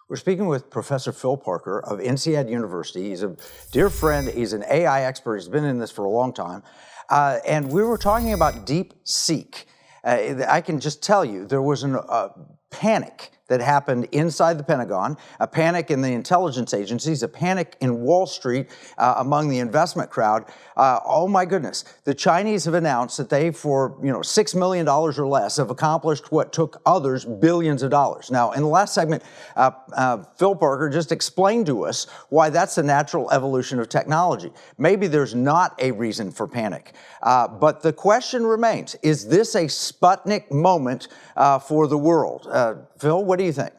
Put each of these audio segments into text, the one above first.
We're speaking with Professor Phil Parker of INSEAD University. He's a dear friend. He's an AI expert. He's been in this for a long time. And we were talking about DeepSeek. I can just tell you there was a panic that happened inside the Pentagon, a panic in the intelligence agencies, a panic in Wall Street among the investment crowd. Oh my goodness, the Chinese have announced that they, for $6 million or less, have accomplished what took others billions of dollars. Now, in the last segment, Phil Parker just explained to us why that's the natural evolution of technology. Maybe there's not a reason for panic, but the question remains, is this a Sputnik moment for the world? Phil, what do you think?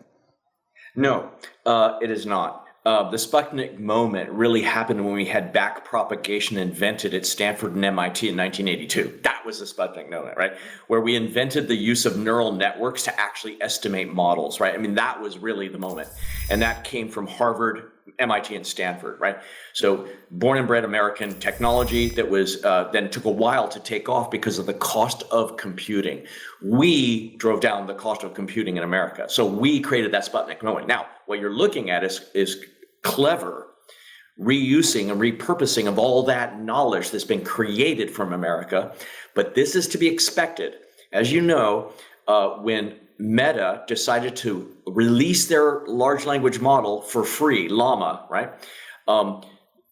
No, it is not. The Sputnik moment really happened when we had back propagation invented at Stanford and MIT in 1982. That was the Sputnik moment, right? Where we invented the use of neural networks to actually estimate models, right? I mean, that was really the moment. And that came from Harvard, MIT, and Stanford, right? So born and bred American technology that was then took a while to take off because of the cost of computing. We drove down the cost of computing in America. So we created that Sputnik moment. Now, what you're looking at is clever reusing and repurposing of all that knowledge that's been created from America. But this is to be expected. As you know, when Meta decided to release their large language model for free, Llama, right?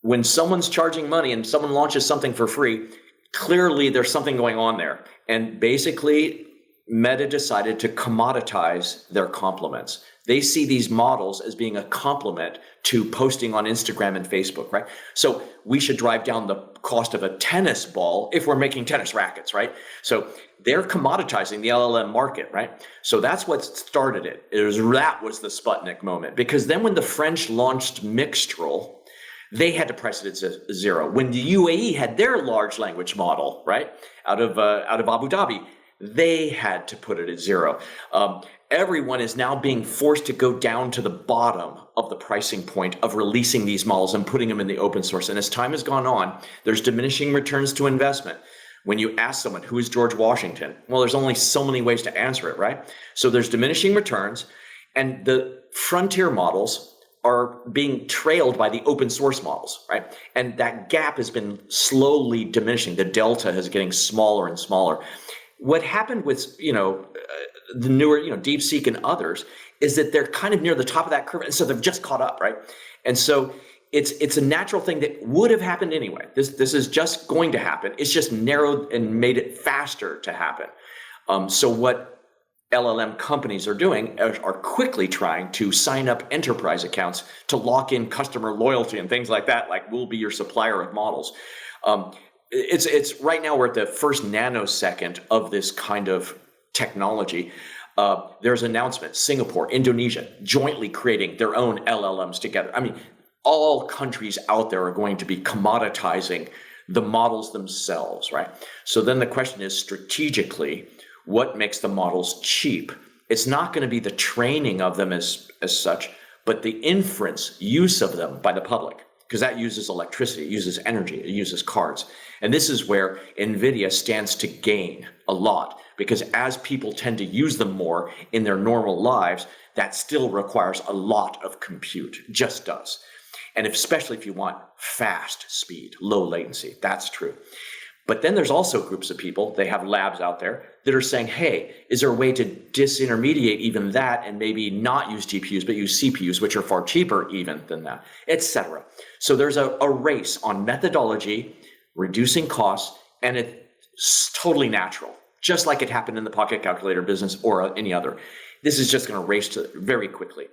When someone's charging money and someone launches something for free, clearly there's something going on there. And basically, Meta decided to commoditize their compliments. They see these models as being a complement to posting on Instagram and Facebook, right? So we should drive down the cost of a tennis ball if we're making tennis rackets, right? So they're commoditizing the LLM market, right? So that's what started it. That was the Sputnik moment. Because then when the French launched Mixtral, they had to price it at zero. When the UAE had their large language model, right, out of Abu Dhabi, they had to put it at zero. Everyone is now being forced to go down to the bottom of the pricing point of releasing these models and putting them in the open source. And as time has gone on, there's diminishing returns to investment. When you ask someone, who is George Washington? Well, there's only so many ways to answer it, right? So there's diminishing returns, and the frontier models are being trailed by the open source models, right? And that gap has been slowly diminishing. The delta is getting smaller and smaller. What happened with, the newer, DeepSeek and others is that they're kind of near the top of that curve. And so they've just caught up, right? And so it's a natural thing that would have happened anyway. This is just going to happen. It's just narrowed and made it faster to happen. So what LLM companies are doing are quickly trying to sign up enterprise accounts to lock in customer loyalty and things like that, like we'll be your supplier of models. It's right now we're at the first nanosecond of this kind of technology. There's an announcement, Singapore, Indonesia, jointly creating their own LLMs together. I mean, all countries out there are going to be commoditizing the models themselves, right? So then the question is, strategically, what makes the models cheap? It's not going to be the training of them as such, but the inference use of them by the public, because that uses electricity, it uses energy, it uses cards. And this is where NVIDIA stands to gain a lot, because as people tend to use them more in their normal lives, that still requires a lot of compute, just does. And especially if you want fast speed, low latency, that's true. But then there's also groups of people, they have labs out there that are saying, hey, is there a way to disintermediate even that and maybe not use GPUs, but use CPUs, which are far cheaper even than that, etc. So there's a race on methodology, reducing costs, and it's totally natural, just like it happened in the pocket calculator business or any other. This is just going to race to very quickly.